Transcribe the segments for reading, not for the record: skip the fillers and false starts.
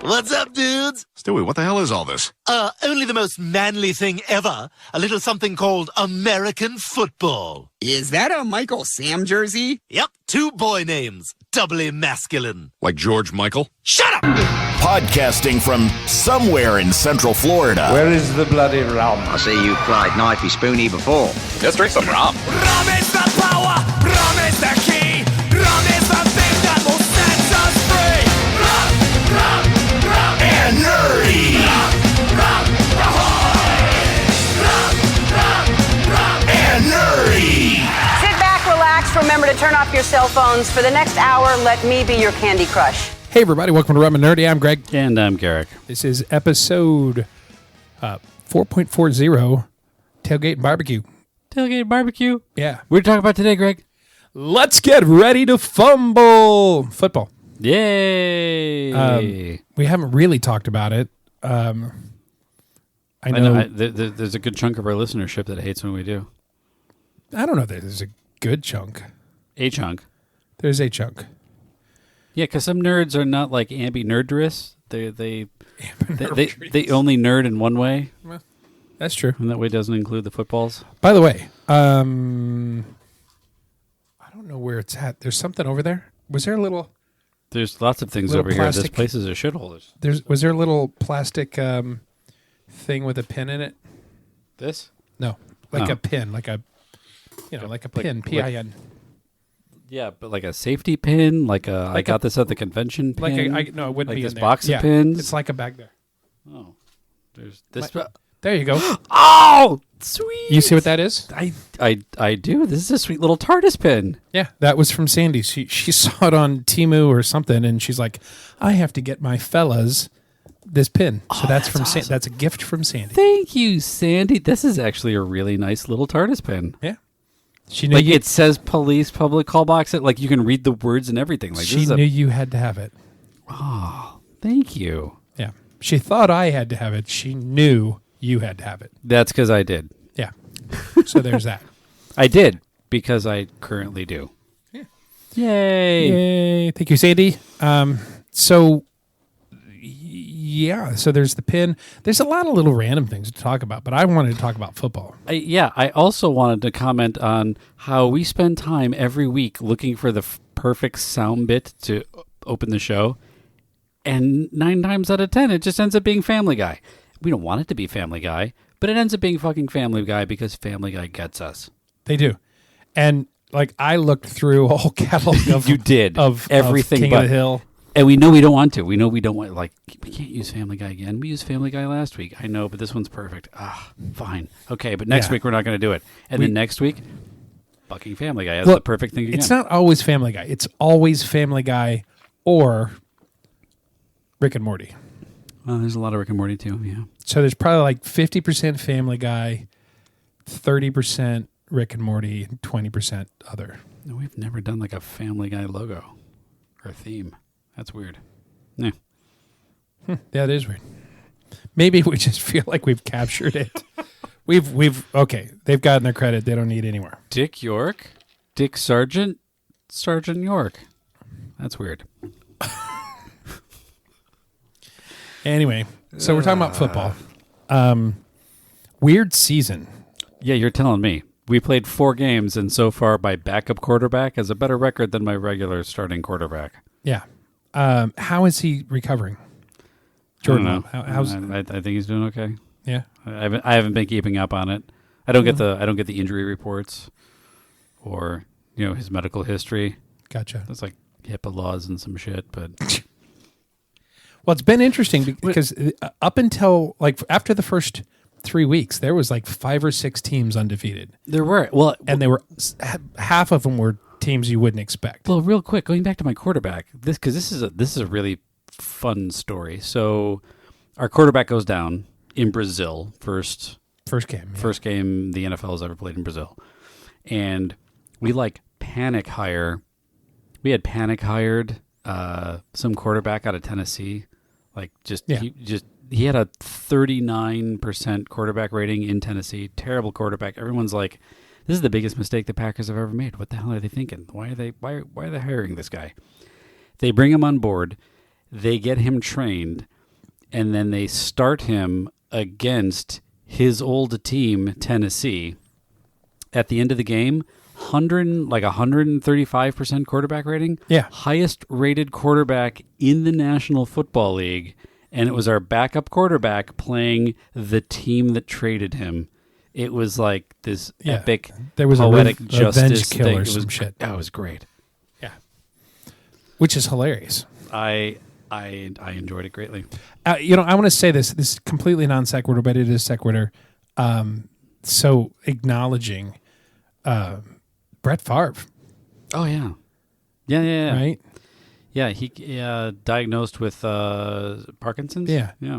What's up, dudes? Stewie, what the hell is all this? Only the most manly thing ever. A little something called American football. Is that a Michael Sam jersey? Yep, 2 boy names. Doubly masculine. Like George Michael? Shut up! Podcasting from somewhere in Central Florida. Where is the bloody rum? I see you've tried Knifey Spoony before. Let's drink some rum. Rum is the power, rum is the key, rum is the thing that will set us free. Rum, rum, rum, And nerdy. Rum, rum, ahoy! Rum, rum, rum, And nerdy. Sit back, relax, remember to turn off your cell phones. For the next hour, let me be your Candy Crush. Hey everybody, welcome to Rum and Nerdy. I'm Greg. And I'm Garrick. This is episode 4.40, Tailgate Bar-B-Que. Tailgate Bar-B-Que. Yeah. What are you talking about today, Greg? Let's get ready to fumble. Football. Yay. We haven't really talked about it. I know. There's a good chunk of our listenership that hates when we do. I don't know if there's a good chunk. A chunk. There's a chunk. Yeah, because some nerds are not like ambinerdrous. They only nerd in one way. Well, that's true. And that way doesn't include the footballs. By the way, I don't know where it's at. There's something over there. Was there a little... There's lots of things over here. This place is a shitholders. Was there a little plastic thing with a pin in it? This? No, like a pin, like a pin, P-I-N. Yeah, but like a safety pin, I got this at the convention pin. No, it wouldn't be this in there. box of pins. It's like a bag there. Oh, there's this. There you go. Oh, sweet! You see what that is? I do. This is a sweet little TARDIS pin. Yeah, that was from Sandy. She saw it on Temu or something, and she's like, "I have to get my fellas this pin." So that's from awesome. That's a gift from Sandy. Thank you, Sandy. This is actually a really nice little TARDIS pin. Yeah, she knew it says police public call box. Like you can read the words and everything. Like she knew you had to have it. Oh, thank you. Yeah, she thought I had to have it. She knew you had to have it. That's because I did. Yeah. So there's that. I did because I currently do. Yeah. Yay! Thank you, Sandy. So there's the pin. There's a lot of little random things to talk about, but I wanted to talk about football. I also wanted to comment on how we spend time every week looking for the perfect sound bit to open the show, and 9 times out of 10, it just ends up being Family Guy. We don't want it to be Family Guy, but it ends up being fucking Family Guy because Family Guy gets us. They do. And I looked through a whole catalog of you did of everything King but of the Hill. And we know we don't want to. We know we don't want we can't use Family Guy again. We used Family Guy last week. I know, but this one's perfect. Fine. Okay, but next week we're not going to do it. And then next week fucking Family Guy. That's the perfect thing again. It's not always Family Guy. It's always Family Guy or Rick and Morty. Well, there's a lot of Rick and Morty too, yeah. So there's probably like 50% Family Guy, 30% Rick and Morty, and 20% other. No, we've never done like a Family Guy logo or theme. That's weird. Yeah. Yeah, it is weird. Maybe we just feel like we've captured it. Okay, they've gotten their credit. They don't need any more. Dick York, Dick Sargent, Sergeant York. That's weird. Anyway, so we're talking about football. Weird season. Yeah, you're telling me. We played 4 games, and so far my backup quarterback has a better record than my regular starting quarterback. Yeah. How is he recovering? Jordan, I don't know. I think he's doing okay. Yeah. I haven't been keeping up on it. I don't get the injury reports or his medical history. Gotcha. It's like HIPAA laws and some shit, but well, it's been interesting because up until after the first 3 weeks, there was 5 or 6 teams undefeated. There were and they were half of them were teams you wouldn't expect. Well, real quick, going back to my quarterback, this is a really fun story. So, our quarterback goes down in Brazil first game the NFL has ever played in Brazil, and we panic hire. We had panic hired some quarterback out of Tennessee, he had a 39% quarterback rating in Tennessee. Terrible quarterback. Everyone's like, this is the biggest mistake the Packers have ever made. What the hell are they thinking? Why are they hiring this guy? They bring him on board. They get him trained. and then they start him against his old team, Tennessee. At the end of the game, 135% quarterback rating. Yeah. Highest rated quarterback in the National Football League. And it was our backup quarterback playing the team that traded him. It was like this epic, there was poetic a justice kill thing. or It was some shit. That was great. Yeah. Which is hilarious. I enjoyed it greatly. I want to say this. This is completely non sequitur, but it is sequitur. So acknowledging Brett Favre. Oh, yeah. Yeah. Right? Yeah, he diagnosed with Parkinson's. Yeah. Yeah.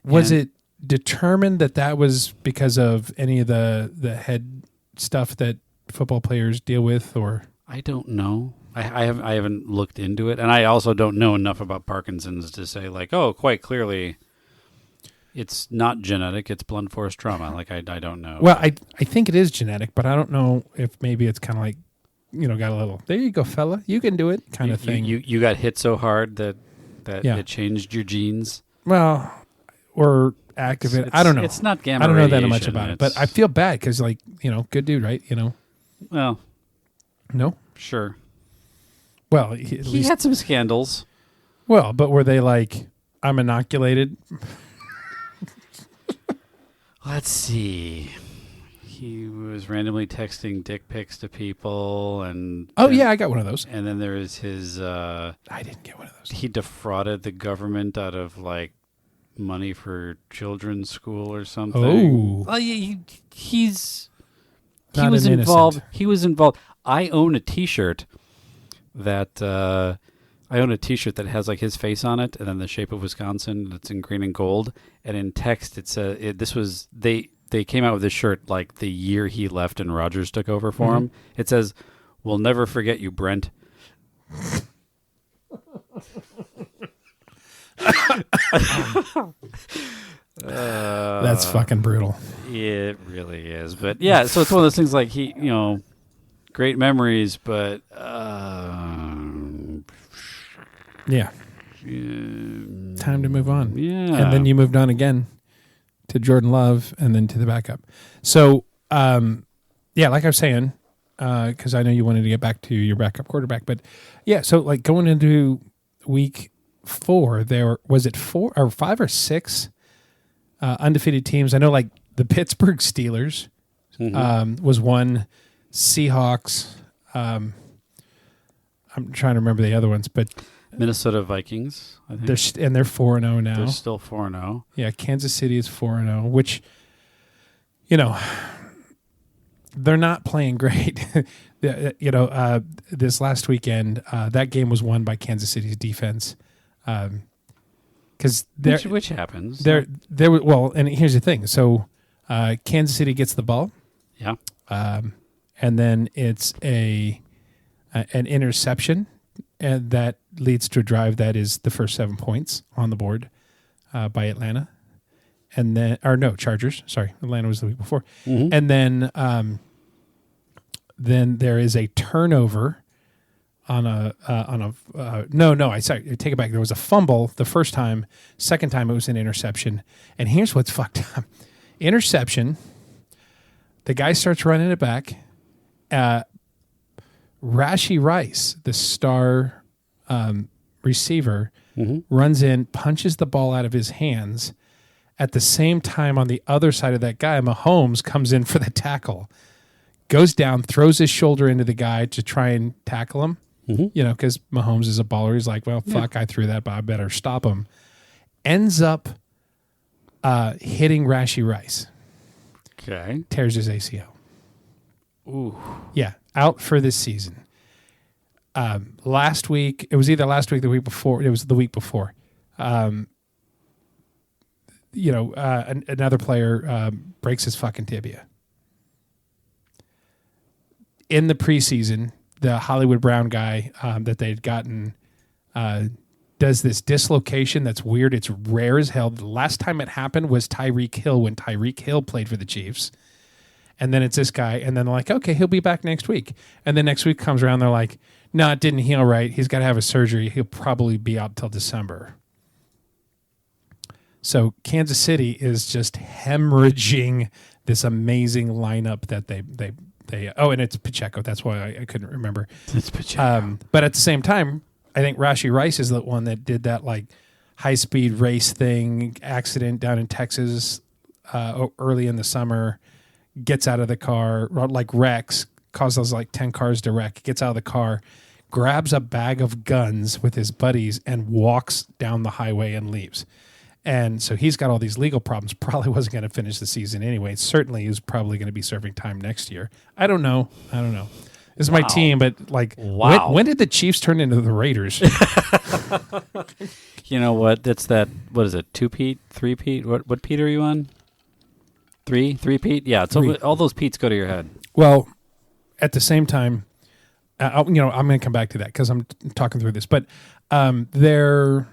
Was it determined that was because of any of the head stuff that football players deal with, or? I don't know. I haven't looked into it, and I also don't know enough about Parkinson's to say like, oh, quite clearly, it's not genetic; it's blunt force trauma. Like I don't know. Well, I think it is genetic, but I don't know if maybe it's kind of like, got a little. There you go, fella. You can do it, kind of thing. You got hit so hard that Yeah. it changed your genes. Well, or activate. I don't know. It's not gamma. I don't know that much radiation. about it, but I feel bad because, good dude, right? Well, No. sure. Well, He had some scandals. Well, but were they like, I'm inoculated? Let's see. He was randomly texting dick pics to people, and I got one of those. And then there was his. I didn't get one of those. He defrauded the government out of like money for children's school or something. Oh, well, he was Not an involved. innocent. He was involved. I own a T-shirt that that has like his face on it, and then the shape of Wisconsin. That's in green and gold, and in text it says this was they came out with this shirt like the year he left and Rogers took over for him. It says, "We'll never forget you, Brent." That's fucking brutal. It really is, but yeah. So it's one of those things like great memories, but Yeah. Time to move on. Yeah. And then you moved on again to Jordan Love and then to the backup. So, like I was saying, because I know you wanted to get back to your backup quarterback, but yeah, so like going into week 4, was it 4 or 5 or 6 undefeated teams? I know like the Pittsburgh Steelers was one, Seahawks. I'm trying to remember the other ones, but Minnesota Vikings, I think. They're 4-0 now. They're still 4-0. Yeah, Kansas City is 4-0, which, they're not playing great. This last weekend, that game was won by Kansas City's defense. Because which happens. And here's the thing. So Kansas City gets the ball. Yeah. And then it's an interception, and that leads to a drive that is the first 7 points on the board by Atlanta. And then, Chargers. Sorry, Atlanta was the week before. Mm-hmm. And then there is a turnover I take it back. There was a fumble the first time. Second time it was an interception. And here's what's fucked up. Interception. The guy starts running it back. Rashee Rice, the star receiver, runs in, punches the ball out of his hands. At the same time, on the other side of that guy, Mahomes comes in for the tackle, goes down, throws his shoulder into the guy to try and tackle him. Because Mahomes is a baller. He's like, well, fuck, I threw that, but I better stop him. Ends up hitting Rashee Rice. Okay. Tears his ACL. Ooh. Yeah, out for this season. Last week, it was either last week or the week before. It was the week before. Another player breaks his fucking tibia. In the preseason, the Hollywood Brown guy that they'd gotten does this dislocation that's weird. It's rare as hell. The last time it happened was Tyreek Hill when Tyreek Hill played for the Chiefs. And then it's this guy, and then they're like, okay, he'll be back next week. And then next week comes around, they're like, no, it didn't heal right. He's got to have a surgery. He'll probably be out till December. So Kansas City is just hemorrhaging this amazing lineup that they and it's Pacheco. That's why I couldn't remember. It's Pacheco. But at the same time, I think Rashee Rice is the one that did that like high-speed race thing accident down in Texas early in the summer, gets out of the car, like wrecks, causes like 10 cars to wreck, gets out of the car, grabs a bag of guns with his buddies and walks down the highway and leaves. And so he's got all these legal problems. Probably wasn't going to finish the season anyway. Certainly is probably going to be serving time next year. I don't know. This is my team, but like, when did the Chiefs turn into the Raiders? You know what? That's that. What is it? 2-Pete, 3-Pete? What Pete are you on? 3 Pete? Yeah. So all those Pete's go to your head. Well, at the same time, I'm going to come back to that because I'm talking through this. But their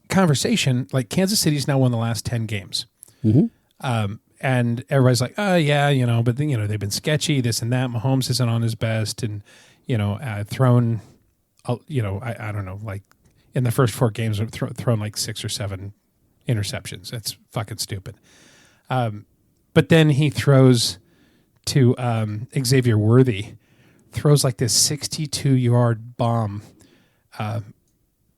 conversation, like Kansas City's now won the last 10 games. Mm-hmm. And everybody's like, oh, yeah, but they've been sketchy, this and that. Mahomes isn't on his best. And, thrown, I don't know, like in the first 4 games, thrown like 6 or 7 interceptions. That's fucking stupid. But then he throws to Xavier Worthy, throws like this 62-yard bomb.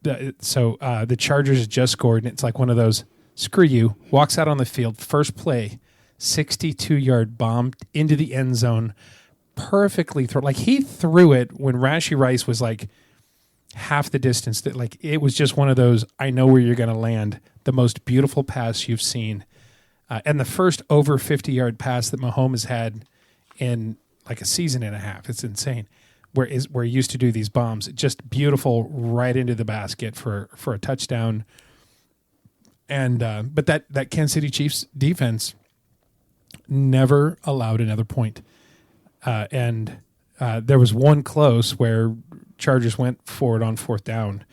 The Chargers just scored, and it's like one of those, screw you, walks out on the field, first play, 62-yard bomb into the end zone, perfectly thrown. Like he threw it when Rashee Rice was like half the distance. That like it was just one of those, I know where you're going to land, the most beautiful pass you've seen. And the first over 50-yard pass that Mahomes had in like a season and a half. It's insane. Where he used to do these bombs, just beautiful, right into the basket for a touchdown. And but that Kansas City Chiefs defense never allowed another point. And there was one close where Chargers went forward on 4th down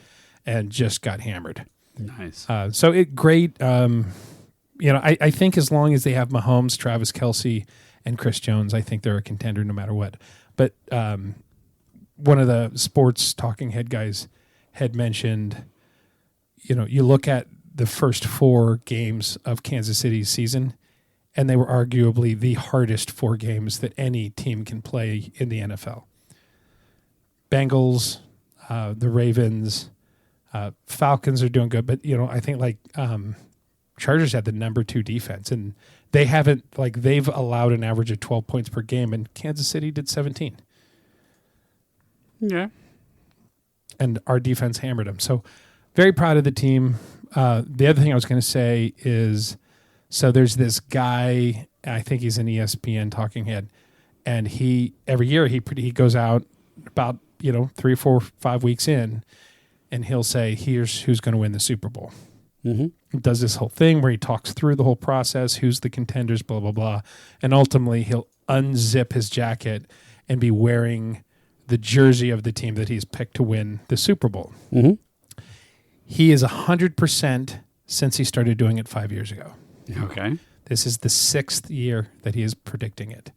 and just got hammered. Nice. So great. I think as long as they have Mahomes, Travis Kelce, and Chris Jones, I think they're a contender no matter what. But one of the sports talking head guys had mentioned, you look at the first 4 games of Kansas City's season, and they were arguably the hardest 4 games that any team can play in the NFL. Bengals, the Ravens, Falcons are doing good, but I think like Chargers had the number 2 defense, and they haven't they've allowed an average of 12 points per game, and Kansas City did 17. Yeah. And our defense hammered them. So very proud of the team. The other thing I was going to say is, so there's this guy, I think he's an ESPN talking head, and every year he goes out about 3, 4, 5 weeks in, and he'll say, here's who's going to win the Super Bowl. Mm-hmm. He does this whole thing where he talks through the whole process, who's the contenders, blah, blah, blah. And ultimately he'll unzip his jacket and be wearing the jersey of the team that he's picked to win the Super Bowl. Mm-hmm. He is 100% since he started doing it 5 years ago. Okay. This is the 6th year that he is predicting it.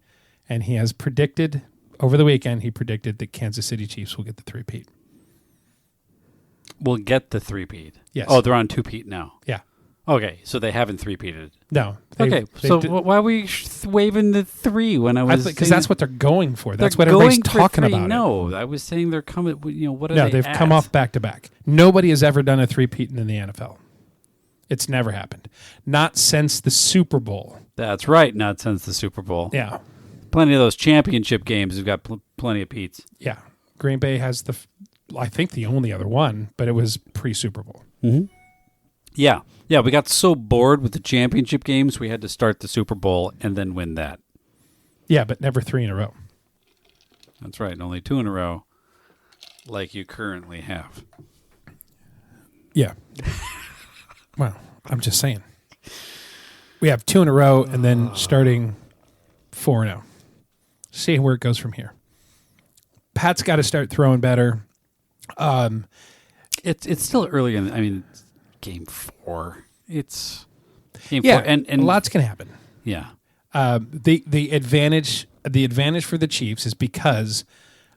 And he has predicted, over the weekend, he predicted that Kansas City Chiefs will get the 3-peat. Will get the 3-peat? Yes. Oh, they're on 2-peat now? Yeah. Okay, so they haven't 3-peated. No. Why were you waving the 3 when I was... Because that's what they're going for. That's what everybody's talking about. No, I was saying they're coming... what are no, they they've come off back-to-back. Nobody has ever done a 3-peat in the NFL. It's never happened. Not since the Super Bowl. That's right, not since the Super Bowl. Yeah. Plenty of those championship games have got plenty of Pete's. Yeah. Green Bay has I think the only other one, but it was pre-Super Bowl. Mm-hmm. Yeah. Yeah, we got so bored with the championship games, we had to start the Super Bowl and then win that. Yeah, but never 3 in a row. That's right. Only 2 in a row, like you currently have. Yeah. Well, I'm just saying. We have 2 in a row and then starting 4-0. See where it goes from here. Pat's got to start throwing better. It's still early in. I mean, game 4. It's game 4, and a lot's going to happen. Yeah. The advantage for the Chiefs is because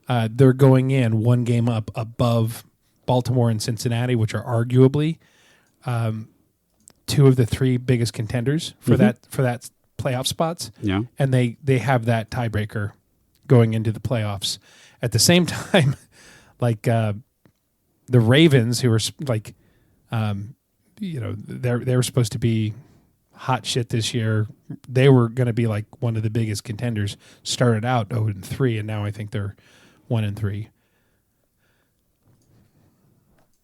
they're going in 1 game up above Baltimore and Cincinnati, which are arguably two of the three biggest contenders for that playoff spots. Yeah. And they have that tiebreaker going into the playoffs. At the same time, like the Ravens, who were like, they were supposed to be hot shit this year. They were going to be like one of the biggest contenders. Started out 0-3, and now I think they're 1-3.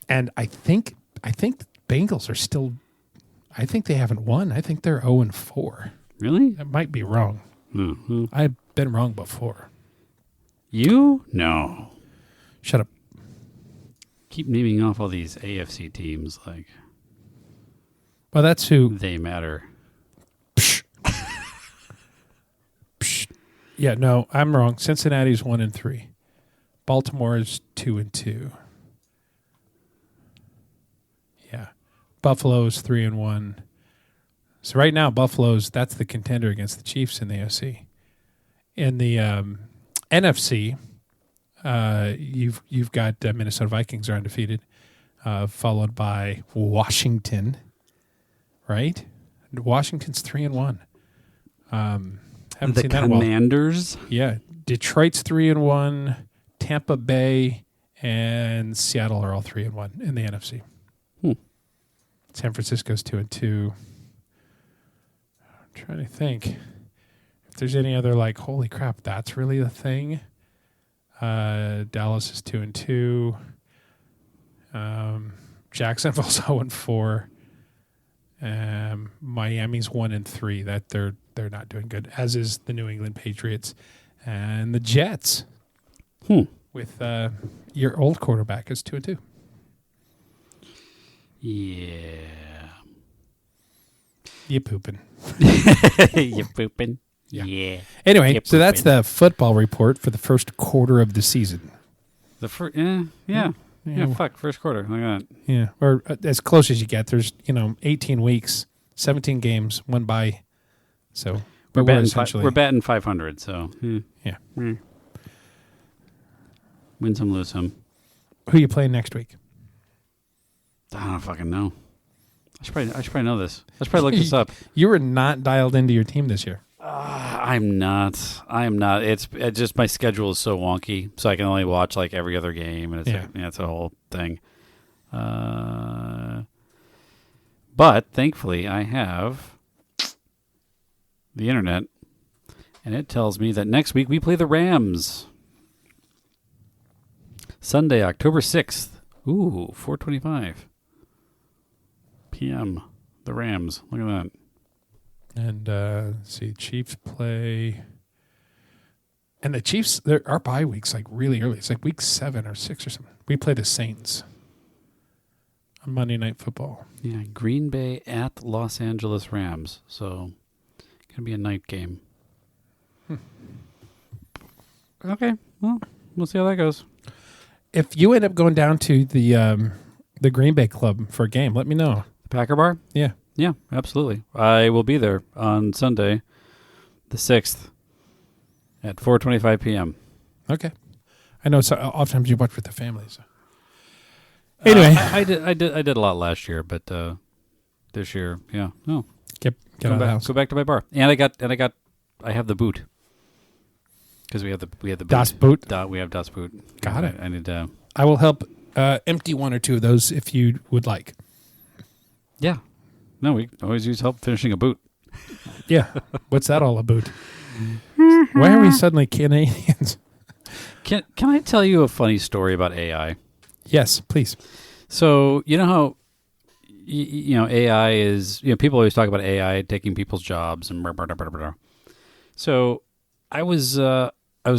And I think Bengals are still. I think they haven't won. I think they're 0-4. Really? I might be wrong. Mm-hmm. I've been wrong before. You? No. Shut up. Keep naming off all these AFC teams like. Well, that's who they matter. Psh. Psh. Yeah, no, I'm wrong. Cincinnati's 1-3. Baltimore is 2-2. Yeah, Buffalo's 3-1. So right now, that's the contender against the Chiefs in the AFC. In the NFC, you've got Minnesota Vikings are undefeated, followed by Washington. Right, Washington's 3-1. Haven't the seen that in a while. Commanders. Yeah, Detroit's 3-1. Tampa Bay and Seattle are all 3-1 in the NFC. San Francisco's 2-2. I'm trying to think if there's any other like, holy crap, that's really the thing. Dallas is 2-2. Jacksonville's 0-4. Miami's 1-3. That they're not doing good, as is the New England Patriots and the Jets. With your old quarterback is 2-2. Yeah. You pooping. You pooping. Yeah. Anyway, so that's the football report for the first quarter of the season. The first, yeah. Fuck, first quarter. Look at that. Yeah, or as close as you get. There's 18 weeks, 17 games, one bye. So we're batting 500. So yeah. Win some, lose some. Who you playing next week? I don't fucking know. I should probably know this. I should probably look this up. You were not dialed into your team this year. I'm not. It's just my schedule is so wonky, so I can only watch like every other game, and it's a whole thing. But thankfully, I have the internet, and it tells me that next week we play the Rams. Sunday, October 6th. Ooh, 4:25 p.m. The Rams. Look at that. And let's see, Chiefs play. And the Chiefs, our bye week's like really early. It's like week 7 or 6 or something. We play the Saints on Monday Night Football. Yeah, Green Bay at Los Angeles Rams. So, going to be a night game. Okay, well, we'll see how that goes. If you end up going down to the Green Bay Club for a game, let me know. The Packer Bar? Yeah. Yeah, absolutely. I will be there on Sunday, the 6th, at 4:25 p.m. Okay. I know oftentimes you watch with the families. Anyway. I did a lot last year, but this year, yeah. No. Get out of the house. Go back to my bar. And I have the boot. Because we have the boot. Das Boot? We have Das Boot. Got it. I need I will help empty one or two of those if you would like. Yeah. No, we always use help finishing a boot. Yeah. What's that all about? Why are we suddenly Canadians? Can I tell you a funny story about AI? Yes, please. So, you know how AI is, people always talk about AI taking people's jobs and blah, blah, blah, blah, blah. So, I was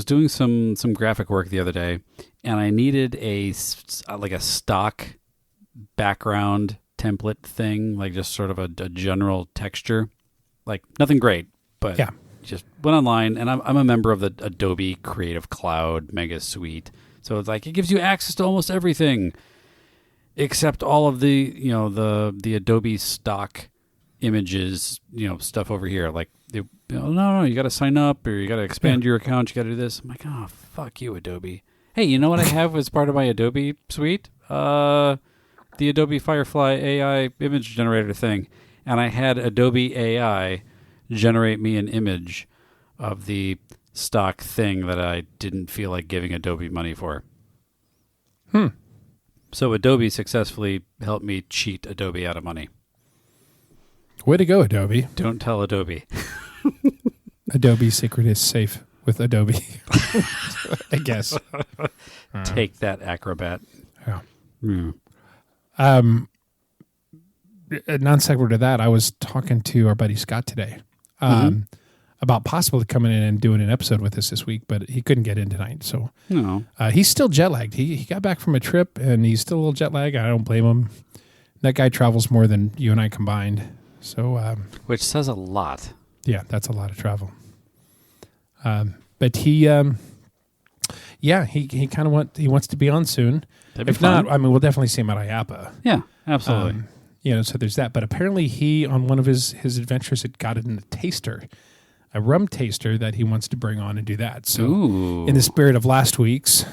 doing some graphic work the other day, and I needed a stock background template thing, like just sort of a general texture, like nothing great, but just went online, and I'm a member of the Adobe Creative Cloud Mega Suite, so it's like it gives you access to almost everything except all of the the Adobe stock images, stuff over here, like no, you got to sign up or you got to expand your account, you got to do this. I'm like, oh, fuck you, Adobe. Hey, you know what I have as part of my Adobe suite? The Adobe Firefly AI image generator thing. and I had Adobe AI generate me an image of the stock thing that I didn't feel like giving Adobe money for. So Adobe successfully helped me cheat Adobe out of money. Way to go, Adobe. Don't tell Adobe. Adobe's secret is safe with Adobe. I guess. Take that, Acrobat. Yeah. Mm. A non sequitur to that, I was talking to our buddy Scott today about possibly coming in and doing an episode with us this week, but he couldn't get in tonight. So No. he's still jet lagged. He got back from a trip and he's still a little jet lagged. I don't blame him. That guy travels more than you and I combined. So, Which says a lot. yeah, that's a lot of travel. But he kind of wants to be on soon. That'd be If fun. not, I mean, we'll definitely see him at IAPA. Yeah, absolutely. So there's that. But apparently he, on one of his adventures, had got it in a rum taster that he wants to bring on and do that. So Ooh. in the spirit of last week's,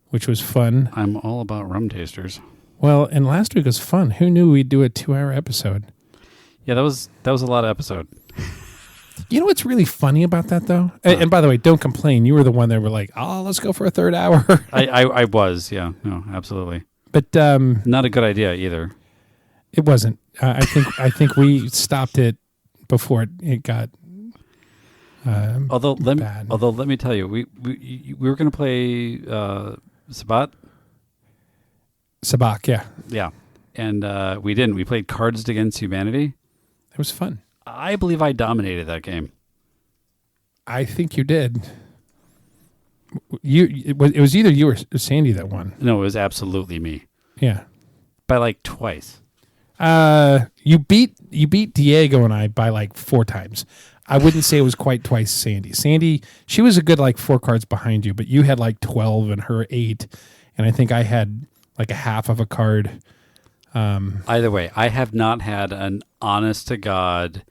which was fun. I'm all about rum tasters. Well, and last week was fun. Who knew we'd do a 2-hour episode? Yeah, that was a lot of episode. You know what's really funny about that, though? And by the way, don't complain. You were the one that were like, oh, let's go for a third hour. I was, yeah. No, absolutely. But Not a good idea either. it wasn't. I think we stopped it before it got Although bad. let me tell you, we were going to play Sabat. Sabak, yeah. Yeah. And we didn't. We played Cards Against Humanity. It was fun. I believe I dominated that game. I think you did. It was either you or Sandy that won. No, it was absolutely me. Yeah. By like twice. You beat Diego and I by like 4 times. I wouldn't say it was quite twice Sandy. Sandy, she was a good like 4 cards behind you, but you had like 12 and her 8, and I think I had like a half of a card. Either way, I have not had an honest to God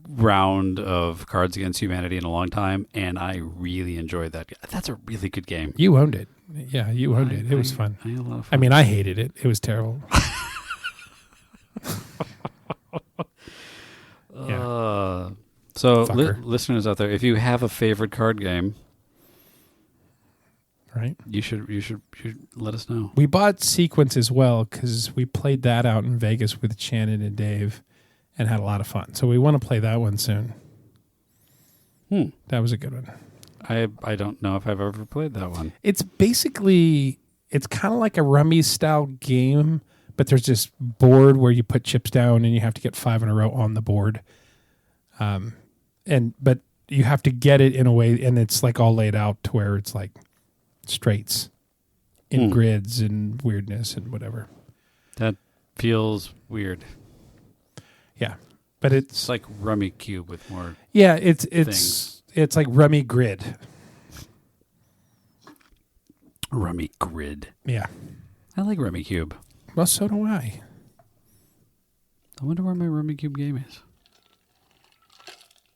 round of Cards Against Humanity in a long time, and I really enjoyed that. That's a really good game. You owned it. Yeah, you owned it. It was fun. I had a lot of fun. I mean, I hated it. It was terrible. So Fucker. listeners out there, if you have a favorite card game, Right? you should let us know. We bought Sequence as well because we played that out in Vegas with Shannon and Dave and had a lot of fun. So we want to play that one soon. That was a good one. I don't know if I've ever played that one. It's basically, it's kind of like a rummy style game, but there's this board where you put chips down and you have to get 5 in a row on the board. But you have to get it in a way, and it's like all laid out to where it's like straights in grids and weirdness and whatever. That feels weird. Yeah. But It's like Rummy Cube with more. yeah, it's things. it's like rummy grid. Rummy Grid. Yeah. I like Rummy Cube. Well, so do I. I wonder where my Rummy Cube game is.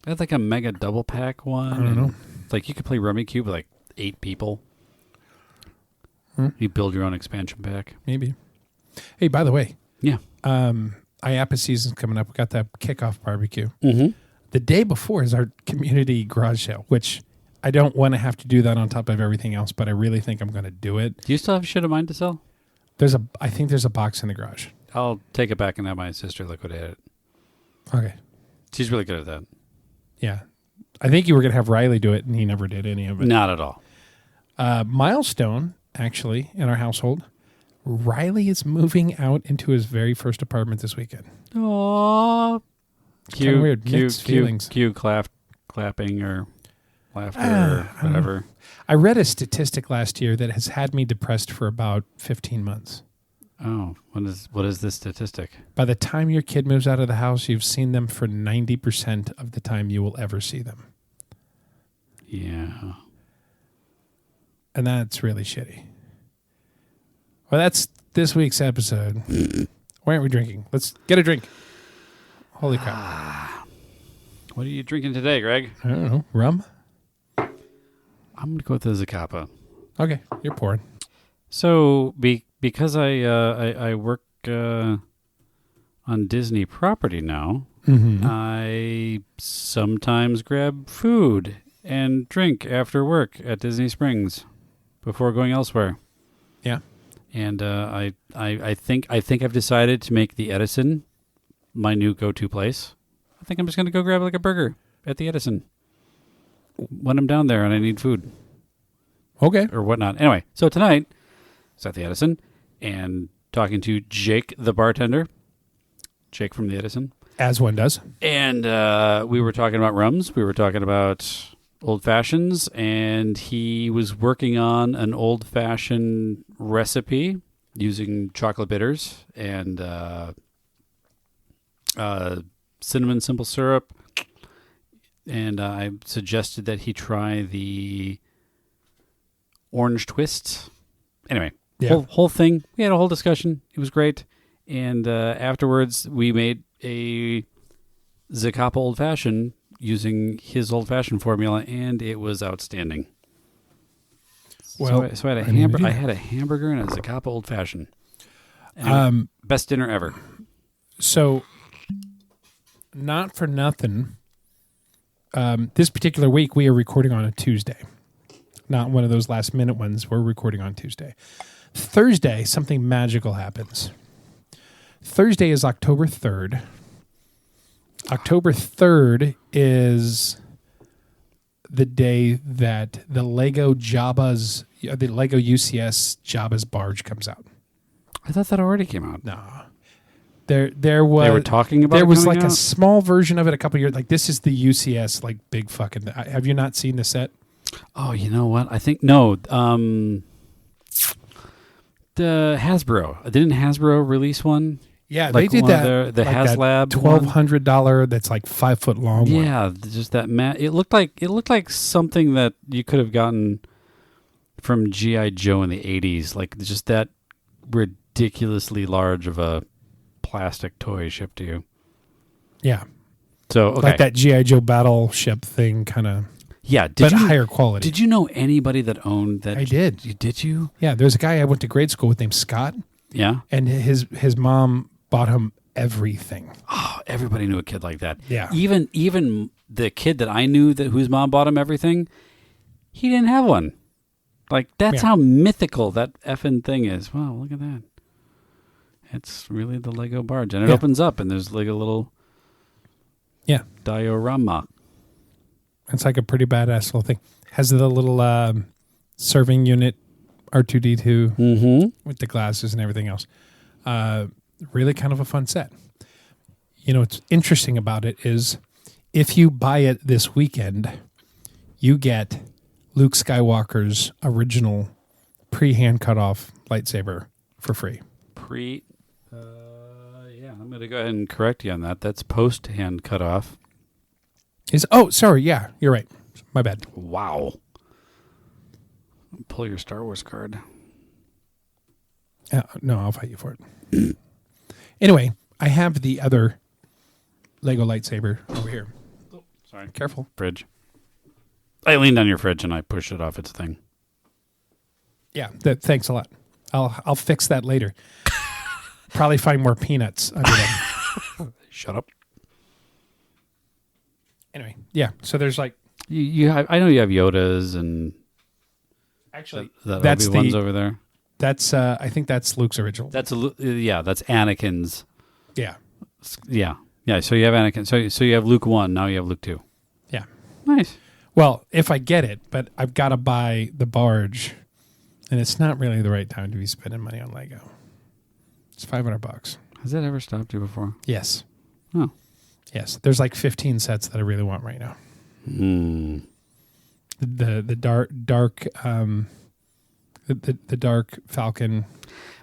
I had like a mega double pack one. I don't know. It's like you could play Rummy Cube with like 8 people. You build your own expansion pack. Maybe. Hey, by the way, Yeah. IAPA season's coming up. We got that kickoff barbecue. Mm-hmm. The day before is our community garage sale, which I don't want to have to do that on top of everything else, but I really think I'm going to do it. Do you still have shit of mine to sell? I think there's a box in the garage. I'll take it back and have my sister liquidate it. Okay. She's really good at that. Yeah. I think you were going to have Riley do it, and he never did any of it. Not at all. Milestone, actually, in our household, Riley is moving out into his very first apartment this weekend. Aww. Kinda weird. Mixed feelings. Cue clapping or laughter or whatever. I read a statistic last year that has had me depressed for about 15 months. Oh, what is this statistic? By the time your kid moves out of the house, you've seen them for 90% of the time you will ever see them. Yeah. And that's really shitty. Well, that's this week's episode. Why aren't we drinking? Let's get a drink. Holy crap. What are you drinking today, Greg? I don't know. Rum? I'm going to go with the Zacapa. Okay, you're pouring. So, because I work on on Disney property now, Mm-hmm. I sometimes grab food and drink after work at Disney Springs before going elsewhere. Yeah. And I think I've decided to make the Edison my new go-to place. I think I'm just going to go grab like a burger at the Edison when I'm down there and I need food. Okay. Or whatnot. Anyway, so tonight, I was at the Edison and talking to Jake, the bartender. Jake from the Edison. As one does. And we were talking about rums. We were talking about old fashions. And he was working on an old fashioned recipe using chocolate bitters and cinnamon simple syrup. And I suggested that he try the orange twist. Anyway, whole thing. We had a whole discussion. It was great. And afterwards, we made a Zacapa Old Fashioned using his Old Fashioned formula, and it was outstanding. Well, so I had a hamburger and a Zacapa Old Fashioned. Best dinner ever. So, not for nothing, this particular week we are recording on a Tuesday. Not one of those last minute ones. We're recording on Tuesday. Thursday, something magical happens. Thursday is October 3rd. October 3rd is the day that the Lego UCS Jabba's barge comes out. I thought that already came out. No. There was. They were talking about. There it was like coming a out? small version of it a couple years. Like this is the UCS like big fucking. Have you not seen the set? Oh, you know what? I think no. The Hasbro. Didn't Hasbro release one? Yeah, Like they did one of that. the like HasLab that one? $1,200 that's like 5 foot long. one. Yeah, just that it looked like something that you could have gotten from G.I. Joe in the 80s, like just that ridiculously large of a plastic toy shipped to you. Yeah. So, okay. Like that G.I. Joe battleship thing kind of. Yeah, but higher quality. Did you know anybody that owned that? I did. Did you? Yeah, there's a guy I went to grade school with named Scott. Yeah. And his mom bought him everything. Oh, everybody knew a kid like that. Yeah. Even the kid that I knew whose mom bought him everything, he didn't have one. Like, that's how mythical that effing thing is. Wow, look at that. It's really the Lego barge. And it opens up, and there's like a little diorama. It's like a pretty badass little thing. Has the little serving unit R2-D2 with the glasses and everything else. Really kind of a fun set. You know, what's interesting about it is if you buy it this weekend, you get Luke Skywalker's original pre-hand cut off lightsaber for free. Yeah, I'm going to go ahead and correct you on that. That's post-hand cut off. Sorry. Yeah, you're right. My bad. Wow. Pull your Star Wars card. No, I'll fight you for it. Anyway, I have the other Lego lightsaber over here. Oh, sorry. Careful. Fridge. I leaned on your fridge and I pushed it off its thing. Yeah, thanks a lot. I'll fix that later. Probably find more peanuts under them. Shut up. Anyway, yeah. So there's like you have, I know you have Yodas and actually that's Obi-Wan's over there. That's I think that's Luke's original. That's that's Anakin's. Yeah. Yeah. So you have Anakin. So you have Luke 1. Now you have Luke 2. Yeah. Nice. Well, if I get it, but I've got to buy the barge, and it's not really the right time to be spending money on Lego. It's $500. Has that ever stopped you before? Yes. Oh. Yes. There's like 15 sets that I really want right now. The dark the dark Falcon.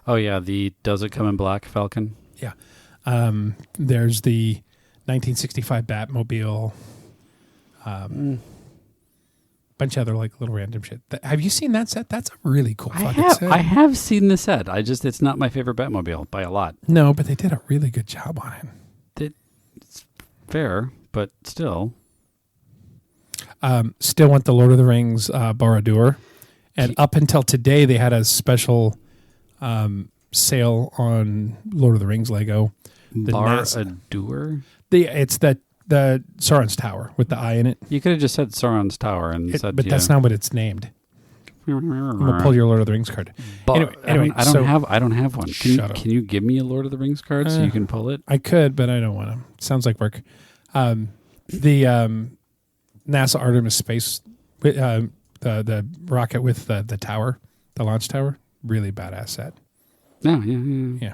Oh yeah, the Does It Come in Black Falcon? Yeah. There's the 1965 Batmobile. Bunch of other like little random shit. Have you seen that set? That's a really cool fucking set. I have seen the set. It's not my favorite Batmobile by a lot. No, but they did a really good job on it. It's fair, but still. Still want the Lord of the Rings Barad-dûr. And up until today, they had a special sale on Lord of the Rings Lego Bar-A-Doer? It's the Sauron's Tower with the eye in it. You could have just said Sauron's Tower and said, but that's not what it's named. I'm gonna pull your Lord of the Rings card. Anyway, I don't have one. Can you give me a Lord of the Rings card so you can pull it? I could, but I don't want to. Sounds like work. The NASA Artemis space, the rocket with the tower, the launch tower, really badass set. No, yeah.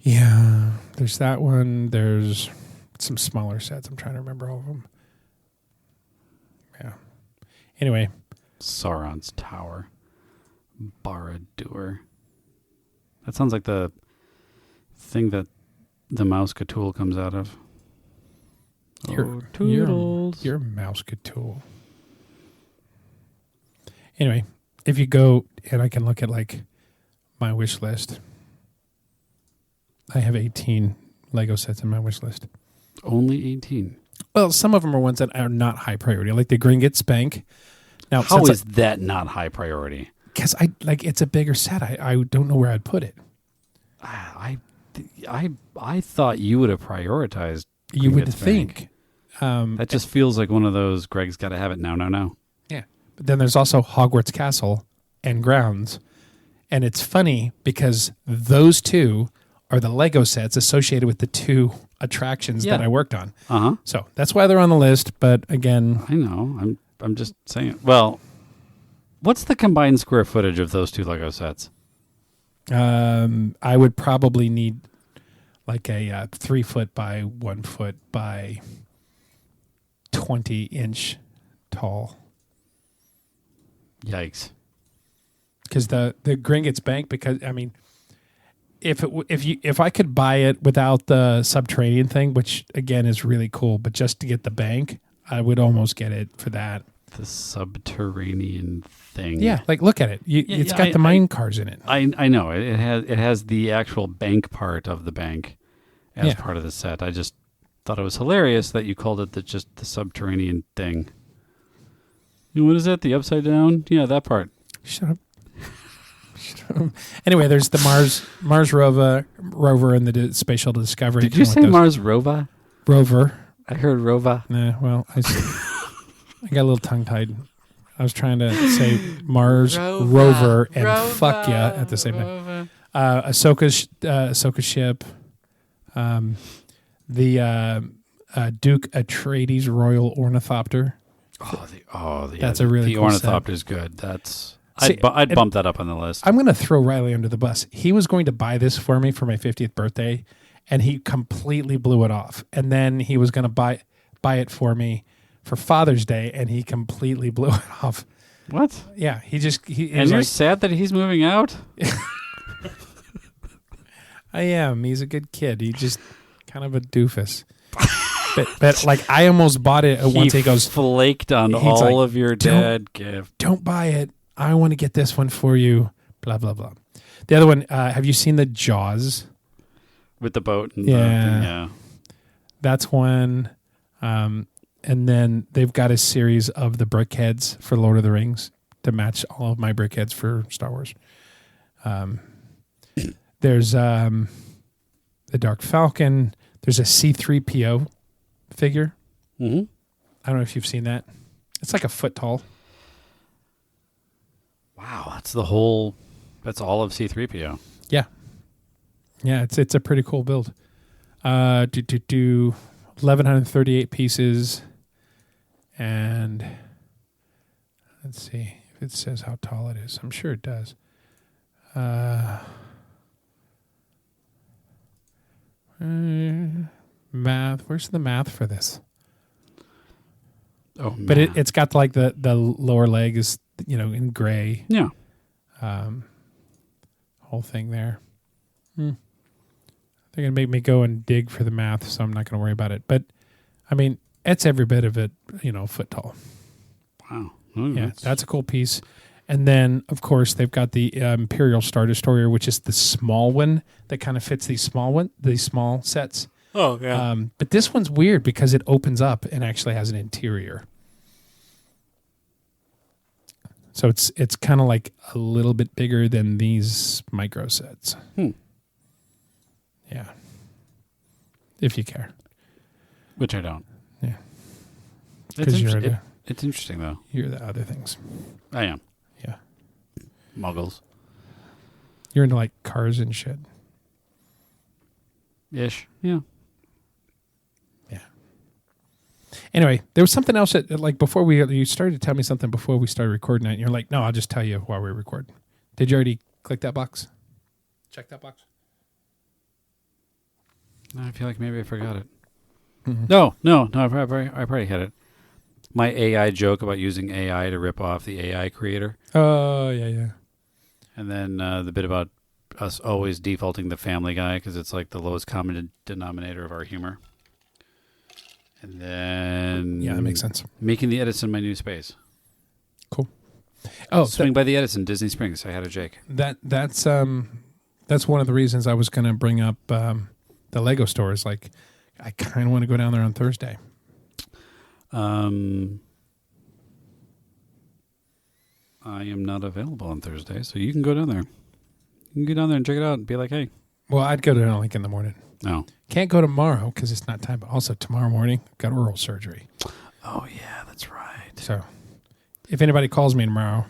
Yeah, there's that one. There's some smaller sets. I'm trying to remember all of them. Yeah. Anyway. Sauron's Tower. Bar-A-Doer. That sounds like the thing that the mouse Cthulhu comes out of. Toodles. Your mouse Cthulhu. Anyway, if you go, and I can look at like my wish list. I have 18 Lego sets in my wish list. Only 18? Well, some of them are ones that are not high priority, like the Gringotts Bank. Now, how is that not high priority? Because it's a bigger set. I don't know where I'd put it. I thought you would have prioritized. You would think. That just feels like one of those. Greg's got to have it now. Yeah, but then there's also Hogwarts Castle and Grounds, and it's funny because those two are the Lego sets associated with the two attractions that I worked on. So that's why they're on the list. But again, I know. I'm just saying. Well, what's the combined square footage of those two Lego sets? I would probably need like a 3 foot by 1 foot by 20-inch tall. Yikes! Because the Gringotts Bank, because I mean, if I could buy it without the subterranean thing, which again is really cool, but just to get the bank, I would almost get it for that. The subterranean thing. Yeah, like look at it. It's got the mine cars in it. I know it has the actual bank part of the bank as part of the set. I just thought it was hilarious that you called it just the subterranean thing. What is that? The upside down? Yeah, that part. Shut up. Anyway, there's the Mars rover and the Space Shuttle Discovery. Did you say Mars rover? Rover. I heard rover. Nah, well, I got a little tongue-tied. I was trying to say Mars rover and fuck yeah at the same time. Ahsoka's ship. The Duke Atreides Royal Ornithopter. That's a really cool Ornithopter is good. I'd bump that up on the list. I'm going to throw Riley under the bus. He was going to buy this for me for my 50th birthday, and he completely blew it off. And then he was going to buy it for me for Father's Day, and he completely blew it off. What? Yeah, and you're sad that he's moving out? I am. He's a good kid. He's just kind of a doofus. but like I almost bought it once. He goes flaked on all of your dad gift. Don't buy it. I want to get this one for you. Blah blah blah. The other one. Have you seen the Jaws with the boat? And yeah, that's one. And then they've got a series of the brickheads for Lord of the Rings to match all of my brickheads for Star Wars. There's the Dark Falcon. There's a C-3PO figure. Mm-hmm. I don't know if you've seen that. It's like a foot tall. Wow, that's all of C-3PO. Yeah. Yeah, it's a pretty cool build. 1,138 pieces. And let's see if it says how tall it is. I'm sure it does. Math. Where's the math for this? Oh, but it's got like the lower leg is in gray. Yeah. Whole thing there. They're gonna make me go and dig for the math, so I'm not gonna worry about it. But I mean, it's every bit of it, foot tall. Wow. Yeah, that's a cool piece. And then, of course, they've got the Imperial Star Destroyer, which is the small one that kind of fits these small sets. Oh, yeah. But this one's weird because it opens up and actually has an interior. So it's kind of like a little bit bigger than these micro sets. Yeah. If you care. Which I don't. Yeah. It's, Because it's interesting, though. you're the other things. I am. Yeah. Muggles. You're into like cars and shit. Ish. Yeah. Yeah. Anyway, there was something else that like before you started to tell me something before we started recording it. And you're like, no, I'll just tell you while we record. Did you already click that box? Check that box. I feel like maybe I forgot it. Mm-hmm. No, I probably had it. My AI joke about using AI to rip off the AI creator. Oh, yeah. And then the bit about us always defaulting the Family Guy because it's like the lowest common denominator of our humor. And then... Yeah, that makes sense. Making the Edison my new space. Cool. Oh, Swing by the Edison, Disney Springs. I had a Jake. That's one of the reasons I was going to bring up the Lego store. Is like, I kind of want to go down there on Thursday. I am not available on Thursday, so you can go down there. You can go down there and check it out and be like, hey. Well, I'd go down like in the morning. No. Can't go tomorrow because it's not time. But also tomorrow morning, got oral surgery. Oh, yeah, that's right. So if anybody calls me tomorrow,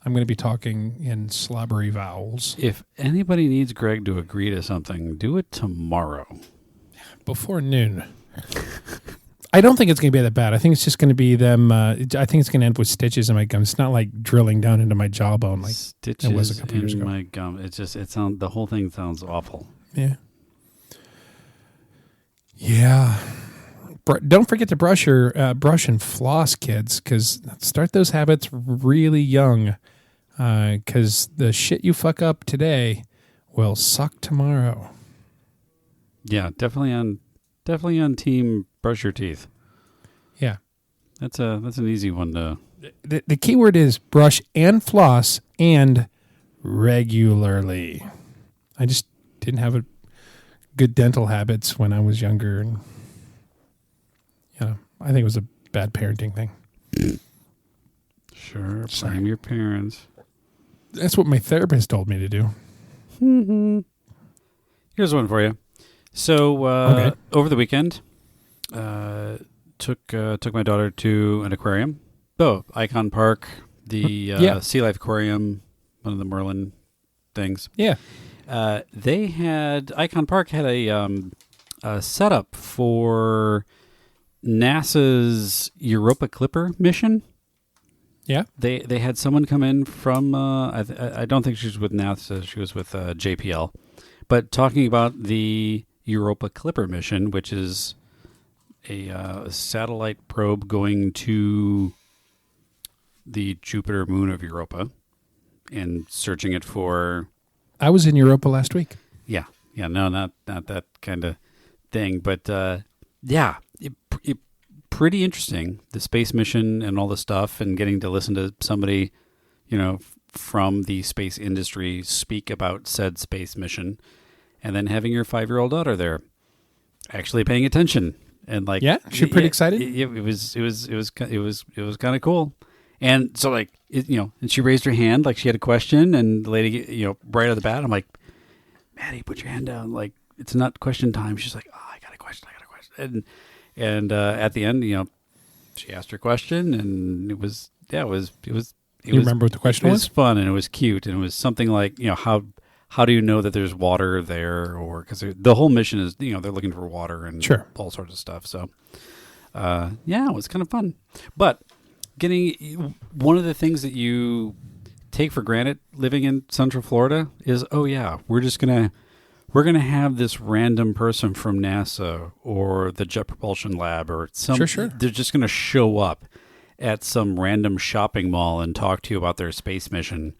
I'm going to be talking in slobbery vowels. If anybody needs Greg to agree to something, do it tomorrow. Before noon. I don't think it's going to be that bad. I think it's just going to be them. I think it's going to end with stitches in my gum. It's not like drilling down into my jawbone like stitches it was a couple years ago. in my gum. The whole thing sounds awful. Yeah. Yeah. Don't forget to brush and floss, kids, because start those habits really young. Because the shit you fuck up today will suck tomorrow. Yeah, definitely on team brush your teeth. Yeah. That's an easy one to... The key word is brush and floss and regularly. I just didn't have good dental habits when I was younger. And, I think it was a bad parenting thing. Sure, blame your parents. That's what my therapist told me to do. Mm-hmm. Here's one for you. So over the weekend, took my daughter to an aquarium. Oh, Icon Park, the Sea Life Aquarium, one of the Merlin things. Yeah. Icon Park had a setup for NASA's Europa Clipper mission. Yeah. They had someone come in from, I don't think she was with NASA, she was with JPL, but talking about the Europa Clipper mission, which is a satellite probe going to the Jupiter moon of Europa and searching it for... I was in Europa last week. Yeah. No, not that kind of thing, but pretty interesting, the space mission and all the stuff, and getting to listen to somebody, from the space industry speak about said space mission, and then having your 5-year-old daughter there, actually paying attention and like, yeah, she pretty excited. It was kind of cool, and so like and she raised her hand like she had a question, and the lady right out of the bat, I'm like, Maddie, put your hand down, like it's not question time. She's like, oh, I got a question, and at the end, she asked her question, and it was. You remember what the question was? It was fun, and it was cute, and it was something like, how do you know that there's water there, or because the whole mission is, they're looking for water and all sorts of stuff. So, it was kind of fun. But getting one of the things that you take for granted living in Central Florida is, we're gonna have this random person from NASA or the Jet Propulsion Lab or some. Sure. They're just gonna show up at some random shopping mall and talk to you about their space mission,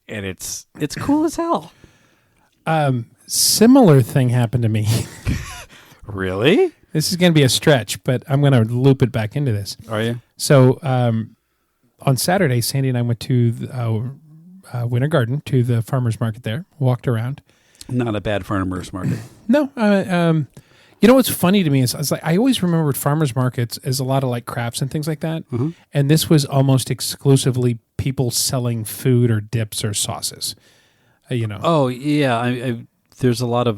and it's cool as hell. Similar thing happened to me. Really? This is going to be a stretch, but I'm going to loop it back into this. Are you? So on Saturday, Sandy and I went to the, Winter Garden, to the farmer's market there, walked around. Not a bad farmer's market. No. What's funny to me is I always remembered farmers markets as a lot of like crafts and things like that. Mm-hmm. And this was almost exclusively people selling food or dips or sauces. Oh, yeah. There's a lot of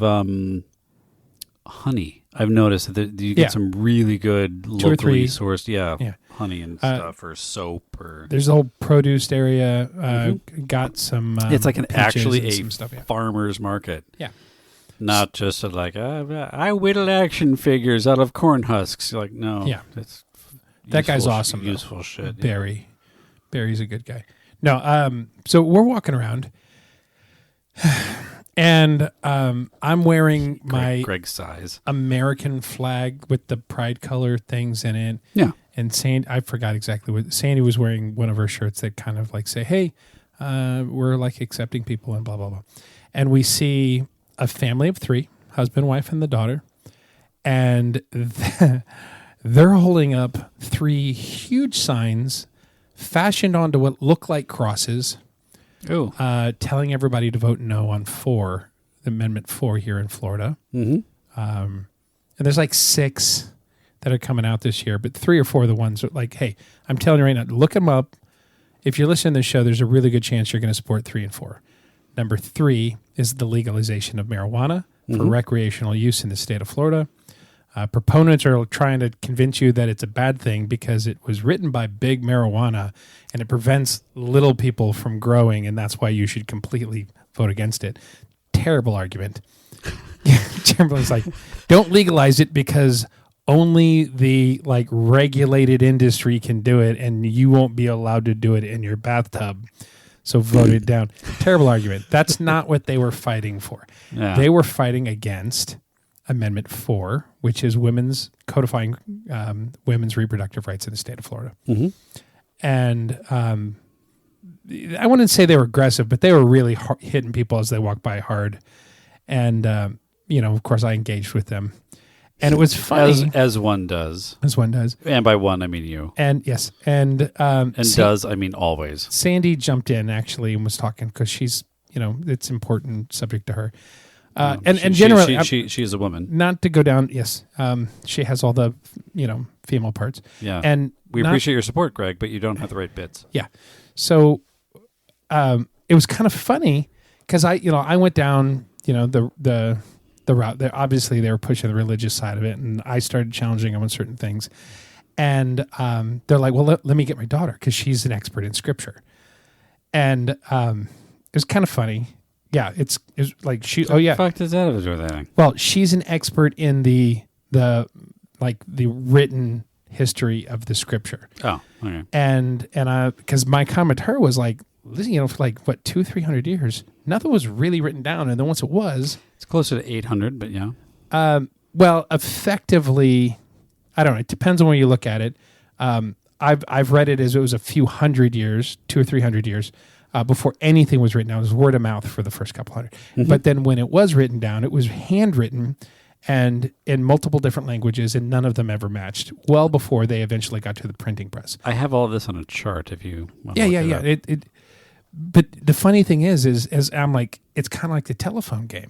honey. I've noticed that you get some really good or three. locally sourced, honey and stuff, or soap, or there's a whole produce area. Got some. It's like actually a stuff, farmer's market. Yeah. Not just like, I whittled action figures out of corn husks. You're like, no. Yeah. That's that guy's awesome. Useful shit. Barry. Barry's a good guy. No, so we're walking around, and I'm wearing my Greg's size American flag with the pride color things in it. Yeah. And I forgot exactly what Sandy was wearing. One of her shirts that kind of like say, "Hey, we're like accepting people," and blah blah blah. And we see a family of 3, husband, wife, and the daughter, and they're holding up 3 huge signs fashioned onto what look like crosses, telling everybody to vote no on Amendment 4 here in Florida. Mm-hmm. And there's like 6 that are coming out this year, but 3 or 4 of the ones are like, hey, I'm telling you right now, look them up. If you're listening to this show, there's a really good chance you're going to support 3 and 4. Number 3 is the legalization of marijuana for recreational use in the state of Florida. Proponents are trying to convince you that it's a bad thing because it was written by big marijuana and it prevents little people from growing, and that's why you should completely vote against it. Terrible argument. Chamberlain's like, don't legalize it because only the like regulated industry can do it, and you won't be allowed to do it in your bathtub. So vote it down. Terrible argument. That's not what they were fighting for. Yeah. They were fighting against Amendment 4, which is codifying women's reproductive rights in the state of Florida. Mm-hmm. And I wouldn't say they were aggressive, but they were really hitting people as they walked by hard. And, of course, I engaged with them. And it was funny. As one does. As one does. And by one, I mean you. And yes. And does, I mean always. Sandy jumped in, actually, and was talking because she's, it's important subject to her. And generally, she's a woman. Not to go down. Yes, she has all the female parts. Yeah, and we appreciate your support, Greg, but you don't have the right bits. Yeah, so it was kind of funny because I went down the route. Obviously, they were pushing the religious side of it, and I started challenging them on certain things. And they're like, "Well, let me get my daughter because she's an expert in scripture." And it was kind of funny. Yeah, it's like she. What the fuck does that have to do with anything? Well, she's an expert in the written history of the scripture. Oh, okay. And because my comment to her was like, for like what 200-300 years, nothing was really written down, and then once it was, it's closer to 800, but yeah. Well, effectively, I don't know. It depends on where you look at it. I've read it as it was a few hundred years, 200 or 300 years. Before anything was written down. It was word of mouth for the first couple hundred. Mm-hmm. But then when it was written down, it was handwritten and in multiple different languages, and none of them ever matched, well before they eventually got to the printing press. I have all of this on a chart if you want to look it up. But the funny thing is I'm like, it's kind of like the telephone game.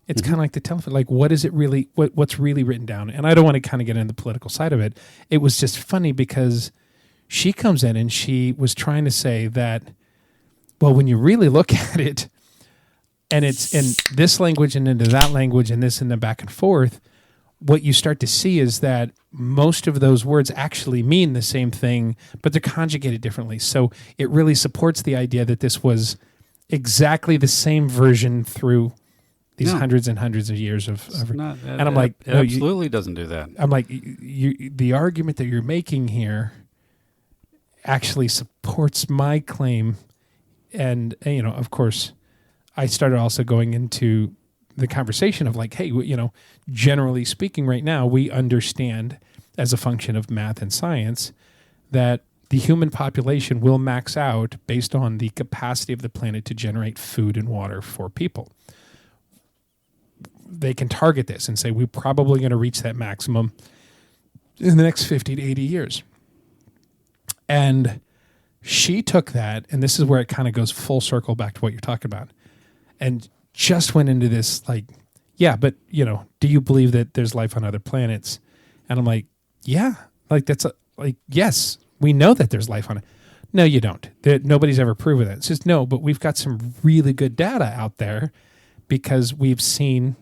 It's kind of like the telephone. Like, what is it really, what's really written down? And I don't want to kind of get into the political side of it. It was just funny because she comes in and she was trying to say that, well, when you really look at it, and it's in this language and into that language and this and then back and forth, what you start to see is that most of those words actually mean the same thing, but they're conjugated differently. So it really supports the idea that this was exactly the same version through these hundreds and hundreds of years of and I'm like, it absolutely doesn't do that. I'm like, the argument that you're making here actually supports my claim. And, of course, I started also going into the conversation of like, hey, generally speaking right now, we understand as a function of math and science that the human population will max out based on the capacity of the planet to generate food and water for people. They can target this and say, we're probably going to reach that maximum in the next 50 to 80 years. And she took that, and this is where it kind of goes full circle back to what you're talking about, and just went into this like, yeah, but, do you believe that there's life on other planets? And I'm like, yeah, like yes, we know that there's life on it. No, you don't. Nobody's ever proven that. It's just no, but we've got some really good data out there because we've seen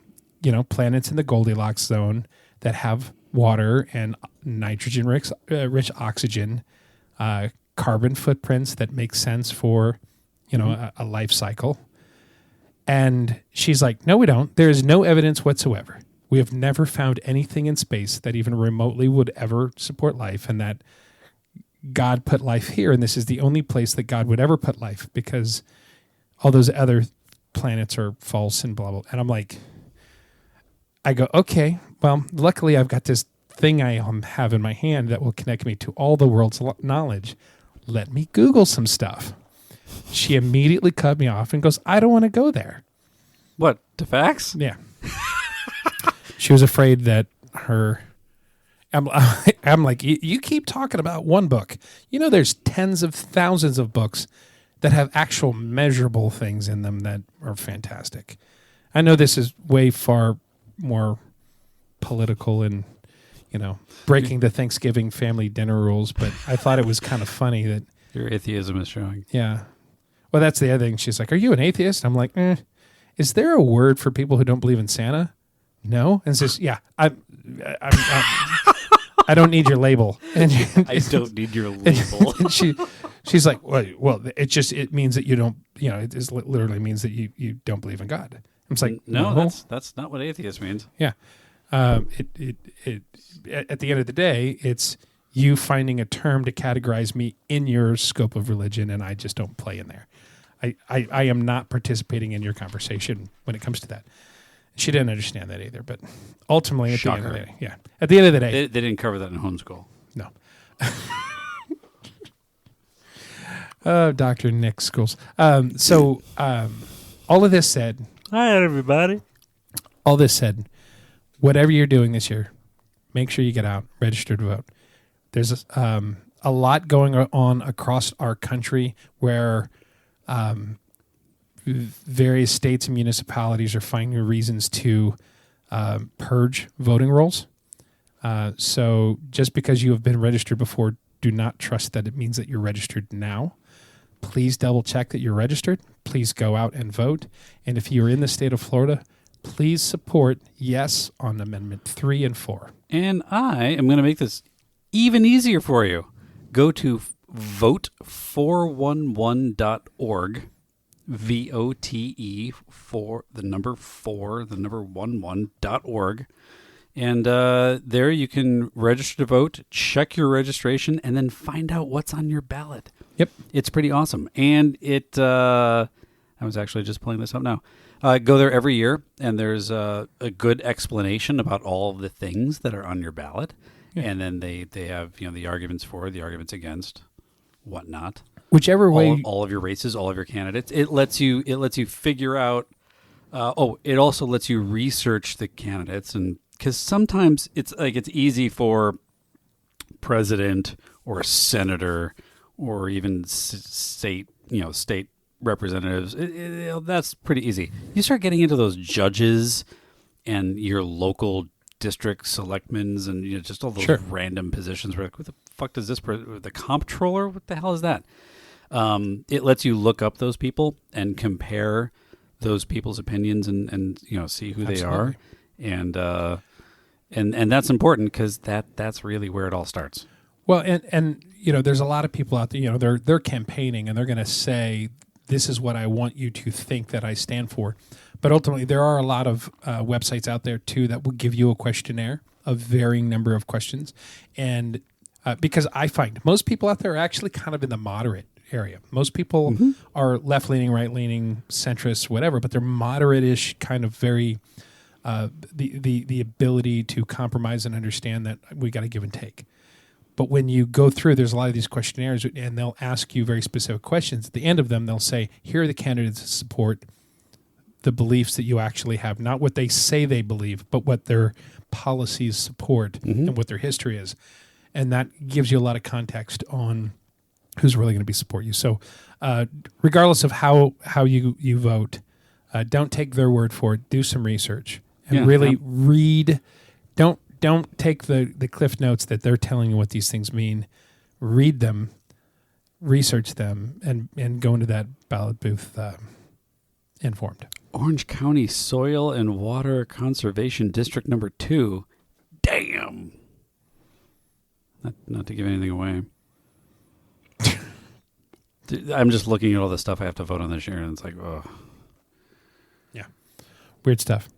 planets in the Goldilocks zone that have water and nitrogen rich oxygen, carbon footprints that make sense for, a life cycle. And she's like, no, we don't. There is no evidence whatsoever. We have never found anything in space that even remotely would ever support life, and that God put life here, and this is the only place that God would ever put life, because all those other planets are false and blah, blah. And I'm like, I go, okay, well, luckily I've got this thing I have in my hand that will connect me to all the world's knowledge. Let me Google some stuff. She immediately cut me off and goes, I don't want to go there. What, to facts? Yeah. She was afraid that I'm like, you keep talking about one book. There's tens of thousands of books that have actual measurable things in them that are fantastic. I know this is way far more political and, breaking the Thanksgiving family dinner rules, but I thought it was kind of funny that your atheism is showing. Yeah. Well, that's the other thing. She's like, are you an atheist? I'm like, is there a word for people who don't believe in Santa? No. And says, yeah, I don't need your label. And I don't need your label. And she's like, well, it means that you don't, it literally means that you don't believe in God. I'm just like, no, that's not what atheist means. Yeah. At the end of the day, it's you finding a term to categorize me in your scope of religion, and I just don't play in there. I am not participating in your conversation when it comes to that. She didn't understand that either, but ultimately, at the end of the day, they didn't cover that in homeschool. No. Dr. Nick Schools. All of this said, hi everybody. All this said, whatever you're doing this year, make sure you get out, register to vote. There's a lot going on across our country where various states and municipalities are finding reasons to purge voting rolls. So just because you have been registered before, do not trust that it means that you're registered now. Please double check that you're registered. Please go out and vote. And if you're in the state of Florida, please support yes on Amendment 3 and 4. And I am going to make this even easier for you. Go to vote411.org, VOTE, for the number 4, the number 11.org. And there you can register to vote, check your registration, and then find out what's on your ballot. Yep. It's pretty awesome. And I was actually just pulling this up now. Go there every year, and there's a good explanation about all of the things that are on your ballot. Yeah. And then they have the arguments for, the arguments against, whatnot. Whichever way, all of your races, all of your candidates. It lets you figure out. It also lets you research the candidates, and because sometimes it's easy for president or senator or even state representatives. That's pretty easy. You start getting into those judges and your local district selectmen's and just all those random positions where what the fuck does this the comptroller? What the hell is that? It lets you look up those people and compare those people's opinions and see who they are, and that's important because that's really where it all starts. Well, and there's a lot of people out there. They're campaigning and they're going to say, this is what I want you to think that I stand for. But ultimately, there are a lot of websites out there, too, that will give you a questionnaire, a varying number of questions. And because I find most people out there are actually kind of in the moderate area. Most people are left-leaning, right-leaning, centrist, whatever, but they're moderate-ish, kind of very the ability to compromise and understand that we got to give and take. But when you go through, there's a lot of these questionnaires, and they'll ask you very specific questions. At the end of them, they'll say, here are the candidates that support the beliefs that you actually have, not what they say they believe, but what their policies support and what their history is. And that gives you a lot of context on who's really going to be support you. So regardless of how you vote, don't take their word for it. Do some research and really read. Don't take the Cliff Notes that they're telling you what these things mean. Read them, research them, and go into that ballot booth informed. Orange County Soil and Water Conservation District Number 2. Damn. Not to give anything away. I'm just looking at all the stuff I have to vote on this year, and it's like, oh. Yeah. Weird stuff.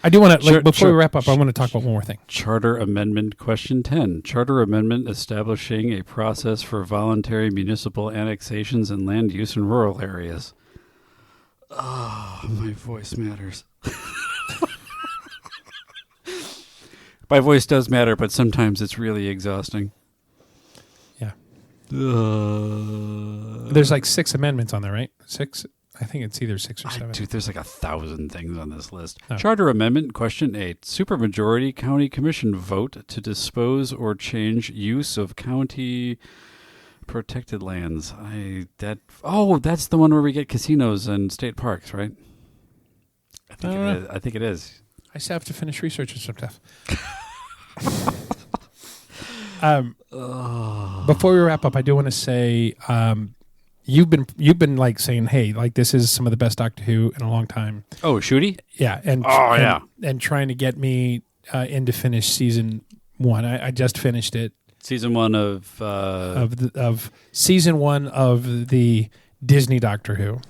I do want to, before we wrap up, I want to talk about one more thing. Charter Amendment Question 10. Charter Amendment establishing a process for voluntary municipal annexations and land use in rural areas. Oh, my voice matters. My voice does matter, but sometimes it's really exhausting. Yeah. There's like 6 amendments on there, right? 6? I think it's either 6 or 7. Dude, there's like 1,000 things on this list. Oh. Charter Amendment Question 8. Supermajority County Commission vote to dispose or change use of county protected lands. That's the one where we get casinos and state parks, right? I think it is. I still have to finish researching some stuff. Before we wrap up, I do want to say you've been like saying, hey, like this is some of the best Doctor Who in a long time. Oh, Shooty? Yeah, and trying to get me in to finish season 1. I just finished it. Season 1 of season 1 of the Disney Doctor Who.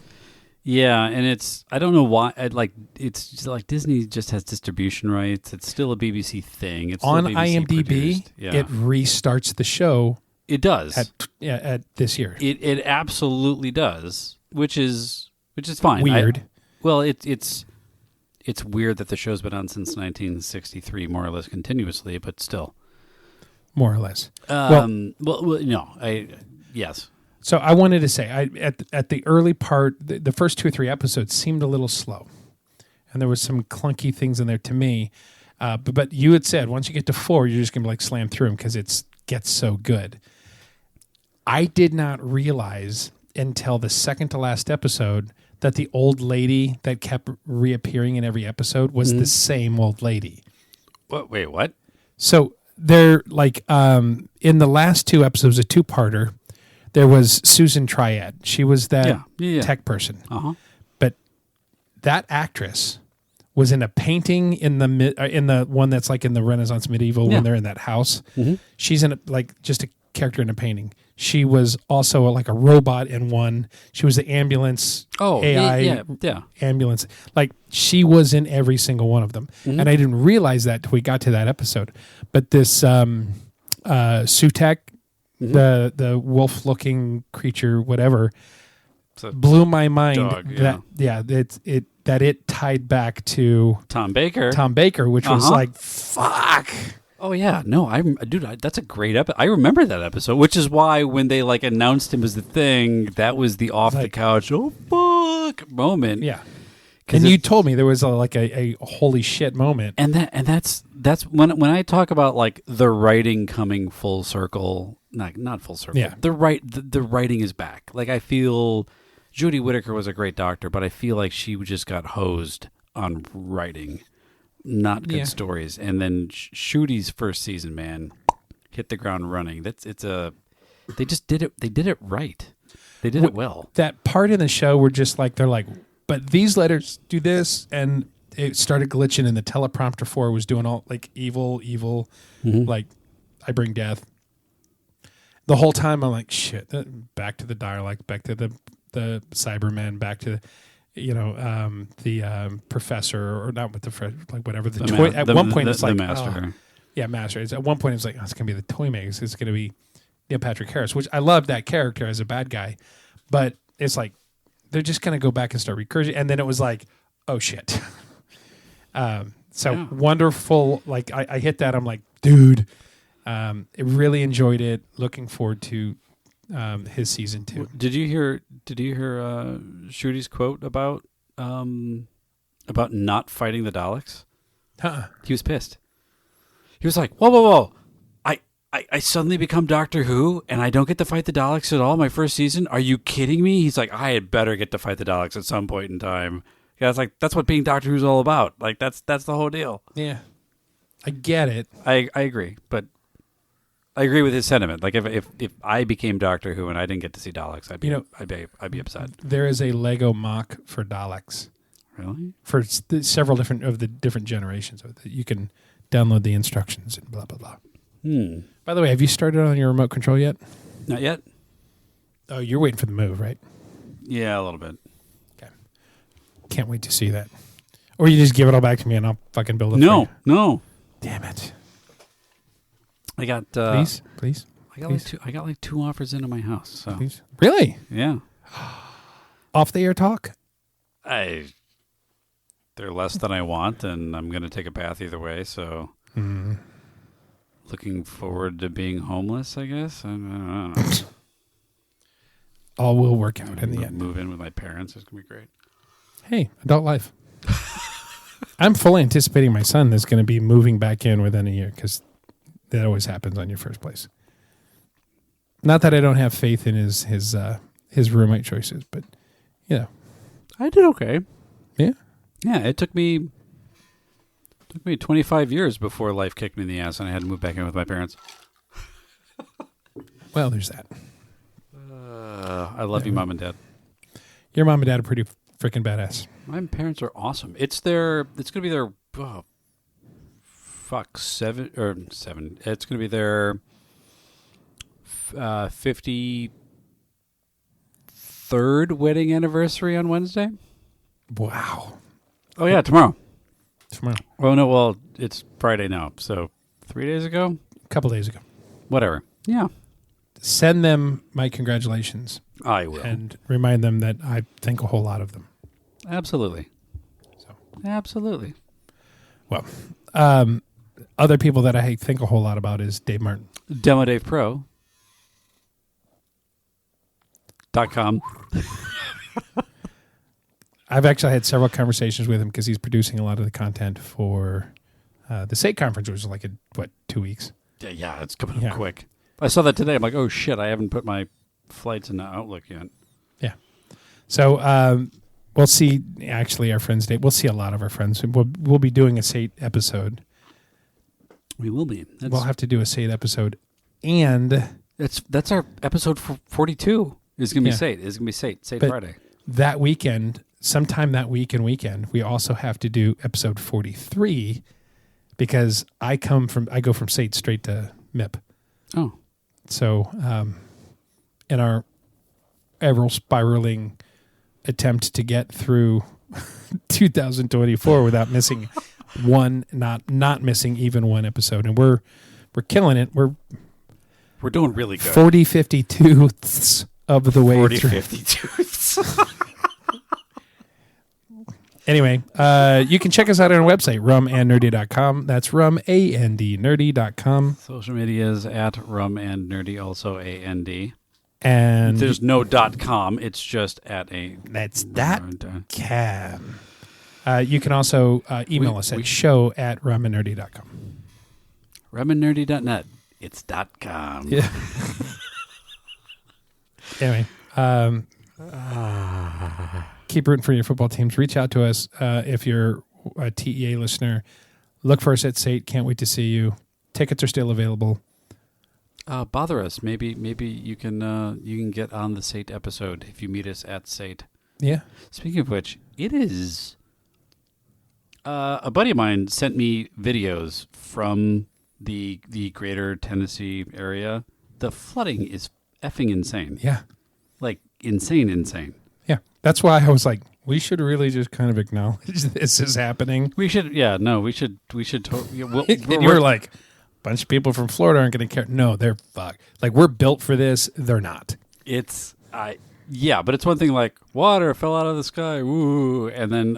Yeah, and it's I don't know why it's just like Disney just has distribution rights. It's still a BBC thing. It's on still BBC IMDb. produced. Yeah. It restarts the show. It does at this year. It absolutely does, which is fine. Weird. It's weird that the show's been on since 1963, more or less continuously, but still, more or less. Yes. So I wanted to say, at the early part, the first 2 or 3 episodes seemed a little slow, and there was some clunky things in there to me. But you had said once you get to 4, you're just gonna be like slam through them because it gets so good. I did not realize until the second to last episode that the old lady that kept reappearing in every episode was the same old lady. What? Wait, what? So they're like in the last 2 episodes, a 2-parter. There was Susan Triad. She was that tech person. Uh-huh. But that actress was in a painting in the one that's like in the Renaissance medieval when they're in that house. Mm-hmm. She's in just a character in a painting. She was also like a robot in one. She was the ambulance AI ambulance. Like she was in every single one of them. Mm-hmm. And I didn't realize that till we got to that episode. But this Sutek, the wolf-looking creature, whatever, blew my mind. Dog, that it tied back to Tom Baker, which was like, fuck. Oh yeah, no, that's a great episode. I remember that episode, which is why when they like announced him as the thing, that was the off the couch, oh fuck moment. Yeah. And you told me there was a holy shit moment. And that's when I talk about like the writing coming full circle, not full circle. Yeah. The writing is back. Like I feel Jodie Whittaker was a great doctor, but I feel like she just got hosed on writing, not good stories. And then Shooty's first season, man, hit the ground running. They just did it. They did it right. They did it well. That part in the show where just like they're like, but these letters do this, and it started glitching, and the teleprompter 4 was doing all like evil, like I bring death. The whole time I'm like, shit. Back to the dialect, back to the Cybermen, back to the professor, or not with the like whatever the toy. At one point it's like master. Master. At one point it's like it's gonna be the toy makers. It's gonna be Neil Patrick Harris, which I love that character as a bad guy, but it's like they're just gonna go back and start recursion, and then it was like, oh shit. Wonderful. Like I hit that. I'm like, dude, I really enjoyed it. Looking forward to his season 2. Did you hear Shooty's quote about not fighting the Daleks? He was pissed. He was like, whoa. I suddenly become Doctor Who and I don't get to fight the Daleks at all my first season? Are you kidding me? He's like, I had better get to fight the Daleks at some point in time. Yeah, it's like, that's what being Doctor Who's all about. Like, that's the whole deal. Yeah. I get it. I agree, but I agree with his sentiment. Like if I became Doctor Who and I didn't get to see Daleks, I'd be upset. There is a Lego mock for Daleks. Really? For several different generations of it. You can download the instructions and blah blah blah. By the way, have you started on your remote control yet? Not yet. Oh, you're waiting for the move, right? Yeah, a little bit. Okay. Can't wait to see that. Or you just give it all back to me and I'll fucking build it. No. Damn it. I got please. I got like 2 offers into my house. So. Please. Really? Yeah. Off the air talk? They're less than I want, and I'm going to take a bath either way. So, looking forward to being homeless, I guess. I don't know. All will work out in the end. Move in with my parents. It's going to be great. Hey, adult life. I'm fully anticipating my son is going to be moving back in within a year because that always happens on your first place. Not that I don't have faith in his roommate choices, but I did okay. Yeah. Yeah, it took me 25 years before life kicked me in the ass and I had to move back in with my parents. Well, there's that. I love you, Mom and Dad. Your mom and dad are pretty freaking badass. My parents are awesome. It's going to be their, seven. It's going to be their 53rd wedding anniversary on Wednesday. Wow. Oh, yeah, tomorrow. Oh, no, well, it's Friday now, so 3 days ago? A couple days ago. Whatever. Yeah. Send them my congratulations. I will. And remind them that I think a whole lot of them. Absolutely. Absolutely. Well, other people that I think a whole lot about is Dave Martin. DemoDavePro.com. I've actually had several conversations with him because he's producing a lot of the content for the SATE conference, which is like 2 weeks. Yeah, it's coming up quick. I saw that today. I'm like, oh shit, I haven't put my flights in the Outlook yet. Yeah. So we'll see. Actually, our friends, Dave. We'll see a lot of our friends. We'll be doing a SATE episode. We will be. We'll have to do a SATE episode, and that's our episode 42. It's gonna be SATE. It's gonna be SATE Friday. That weekend, sometime that weekend, we also have to do episode 43 because I go from SATE straight to MIP. Oh. So, in our ever spiraling attempt to get through 2024 without missing not missing even one episode, and we're killing it. We're doing really good. 40-52ths of the way through. 40-52ths. Anyway, you can check us out on our website, rumandnerdy.com. That's rumandnerdy.com. Social media is at rumandnerdy, also AND. And there's no .com. It's just at a. That's .com. You can also email us at show@rumandnerdy.com. Rumandnerdy.net. It's .com. Yeah. Anyway, keep rooting for your football teams. Reach out to us if you're a TEA listener. Look for us at SATE. Can't wait to see you. Tickets are still available. Bother us. Maybe you can get on the SATE episode if you meet us at SATE. Yeah. Speaking of which, it is. A buddy of mine sent me videos from the greater Tennessee area. The flooding is effing insane. Yeah. Like insane. Yeah. That's why I was like, we should really just kind of acknowledge this is happening. We should. Yeah. No. We should. And you were like, a bunch of people from Florida aren't going to care. No, they're fucked. Like, we're built for this. They're not. Yeah, but it's one thing like water fell out of the sky, woo, and then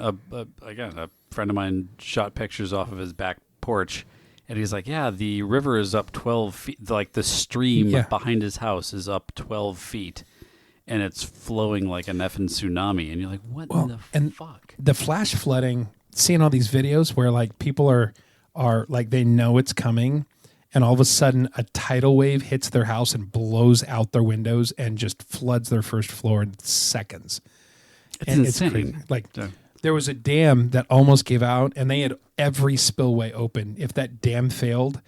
again a friend of mine shot pictures off of his back porch, and he's like, yeah, the river is up 12 feet, like the stream behind his house is up 12 feet, and it's flowing like an effing tsunami, and you're like, what in the fuck? The flash flooding, seeing all these videos where like people are like they know it's coming, and all of a sudden a tidal wave hits their house and blows out their windows and just floods their first floor in seconds. It's insane. It's like there was a dam that almost gave out, and they had every spillway open. If that dam failed,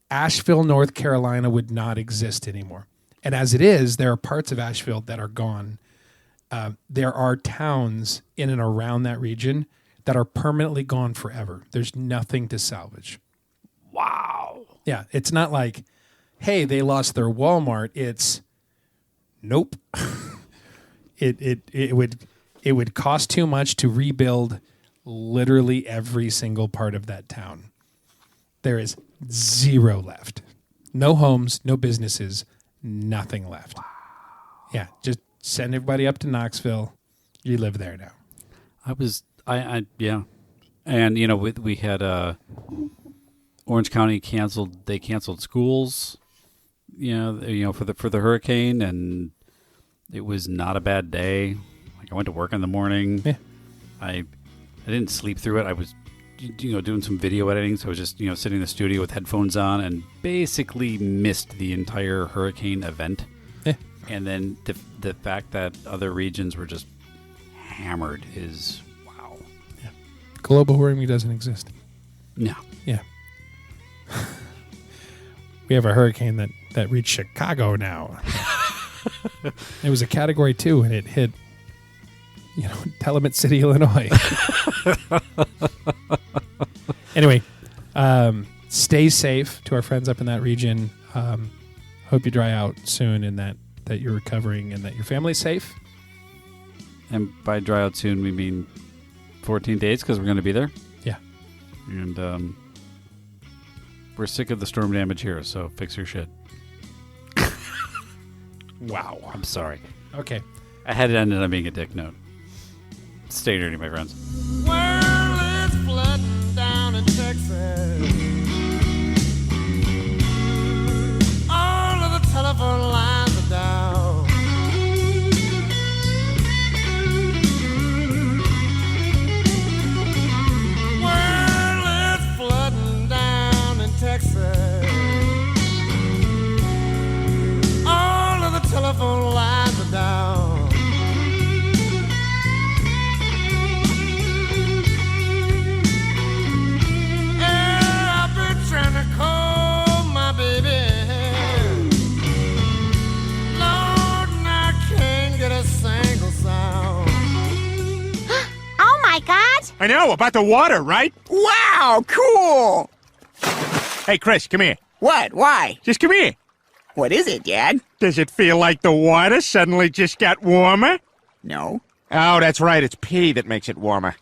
Asheville, North Carolina would not exist anymore. And as it is, there are parts of Asheville that are gone. There are towns in and around that region that are permanently gone forever. There's nothing to salvage. Wow. Yeah, it's not like, hey, they lost their Walmart. It's nope. It would cost too much to rebuild literally every single part of that town. There is zero left. No homes, no businesses, nothing left. Wow. Yeah, just send everybody up to Knoxville. You live there now. Yeah. And, we had Orange County canceled schools, for the hurricane, and it was not a bad day. Like, I went to work in the morning. Yeah. I didn't sleep through it. I was, doing some video editing, so I was just, sitting in the studio with headphones on and basically missed the entire hurricane event. Yeah. And then the fact that other regions were just hammered is wow. Yeah. Global warming doesn't exist. No. Yeah. We have a hurricane that reached Chicago now. It was a Category 2, and it hit, Telmet City, Illinois. Anyway, stay safe to our friends up in that region. Hope you dry out soon and that you're recovering and that your family's safe. And by dry out soon, we mean 14 days because we're going to be there. Yeah. And we're sick of the storm damage here, so fix your shit. Wow. I'm sorry. Okay. I had it ended up being a dick note. Stay dirty, my friends. Well, it's flooding down in Texas. All of the telephone lines are down. Well, it's flooding down in Texas. All of the telephone lines are down. Trying to call my baby. Lord, I can't get a single sound. Oh my God! I know, about the water, right? Wow, cool! Hey, Chris, come here. What? Why? Just come here. What is it, Dad? Does it feel like the water suddenly just got warmer? No. Oh, that's right, it's pee that makes it warmer.